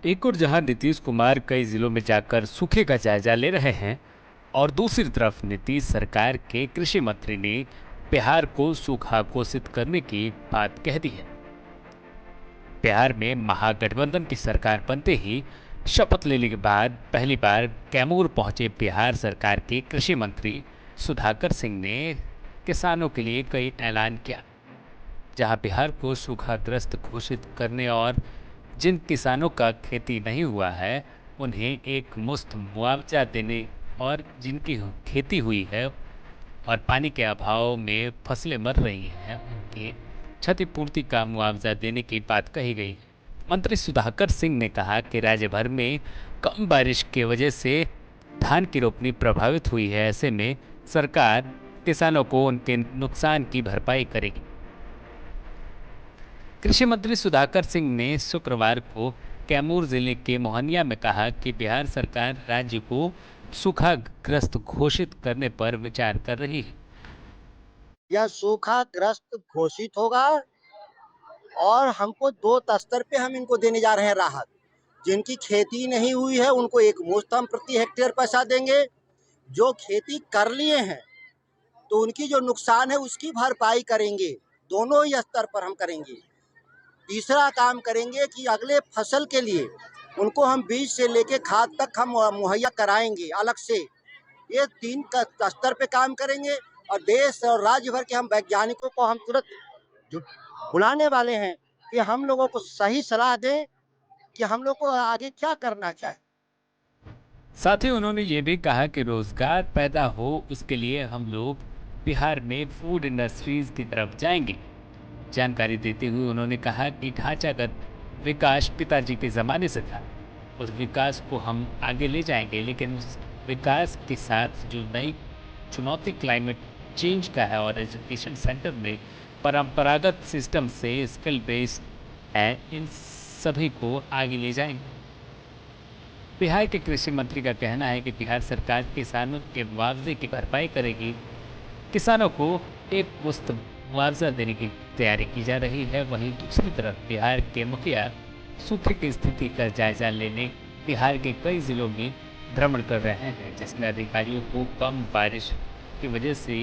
एक और जहां नीतीश कुमार कई जिलों में जाकर सूखे का जायजा ले रहे हैं और दूसरी तरफ नीतीश सरकार के कृषि मंत्री ने बिहार को सूखा घोषित करने की बात कह दी है। बिहार में महागठबंधन की सरकार बनते ही शपथ लेने के बाद पहली बार कैमूर पहुंचे बिहार सरकार के कृषि मंत्री सुधाकर सिंह ने किसानों के लिए कई ऐलान किया। जहां बिहार को सूखाग्रस्त घोषित करने और जिन किसानों का खेती नहीं हुआ है उन्हें एक मुश्त मुआवजा देने और जिनकी खेती हुई है और पानी के अभाव में फसलें मर रही हैं उनके क्षतिपूर्ति का मुआवजा देने की बात कही गई। मंत्री सुधाकर सिंह ने कहा कि राज्य भर में कम बारिश की वजह से धान की रोपनी प्रभावित हुई है। ऐसे में सरकार किसानों को उनके नुकसान की भरपाई करेगी। कृषि मंत्री सुधाकर सिंह ने शुक्रवार को कैमूर जिले के मोहनिया में कहा कि बिहार सरकार राज्य को सूखाग्रस्त घोषित करने पर विचार कर रही है। यह सूखाग्रस्त घोषित होगा और हमको दो स्तर पे हम इनको देने जा रहे हैं राहत। जिनकी खेती नहीं हुई है उनको एक मुश्त हम प्रति हेक्टेयर पैसा देंगे। जो खेती कर लिए हैं तो उनकी जो नुकसान है उसकी भरपाई करेंगे। दोनों ही स्तर पर हम करेंगे। तीसरा काम करेंगे कि अगले फसल के लिए उनको हम बीज से लेके खाद तक हम मुहैया कराएंगे अलग से। ये तीन स्तर पे काम करेंगे और देश और राज्य भर के हम वैज्ञानिकों को हम तुरंत जो बुलाने वाले हैं कि हम लोगों को सही सलाह दें कि हम लोग को आगे क्या करना चाहिए। साथ ही उन्होंने ये भी कहा कि रोजगार पैदा हो उसके लिए हम लोग बिहार में फूड इंडस्ट्रीज की तरफ जाएंगे। जानकारी देते हुए उन्होंने कहा कि ढांचागत विकास पिताजी के ज़माने से था। उस विकास को हम आगे ले जाएंगे, लेकिन उस विकास के साथ जो नई चुनौती क्लाइमेट चेंज का है और एजुकेशन सेंटर में परंपरागत सिस्टम से स्किल बेस्ड है, इन सभी को आगे ले जाएंगे। बिहार के कृषि मंत्री का कहना है कि बिहार सरकार किसानों के मुआवजे की भरपाई करेगी। किसानों को एक मुश्त मुआवजा देने की तैयारी की जा रही है। वहीं दूसरी तरफ बिहार के मुखिया सूखे की स्थिति का जायजा लेने बिहार के कई जिलों में भ्रमण कर रहे हैं, जिसमें अधिकारियों को कम बारिश की वजह से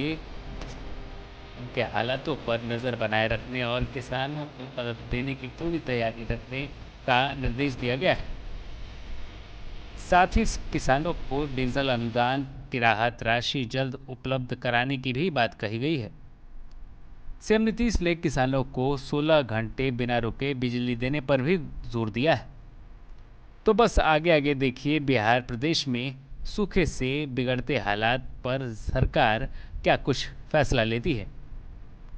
उनके हालातों पर नज़र बनाए रखने और किसानों को मदद देने की पूरी तैयारी रखने का निर्देश दिया गया है। साथ ही किसानों को डीजल अनुदान की राहत राशि जल्द उपलब्ध कराने की भी बात कही गई है। सीएम नीतीश ने किसानों को 16 घंटे बिना रुके बिजली देने पर भी जोर दिया है। तो बस आगे आगे देखिए बिहार प्रदेश में सूखे से बिगड़ते हालात पर सरकार क्या कुछ फैसला लेती है।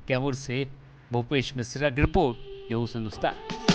कैमूर से भूपेश मिश्रा की रिपोर्ट, न्यूज़ हिंदुस्तान।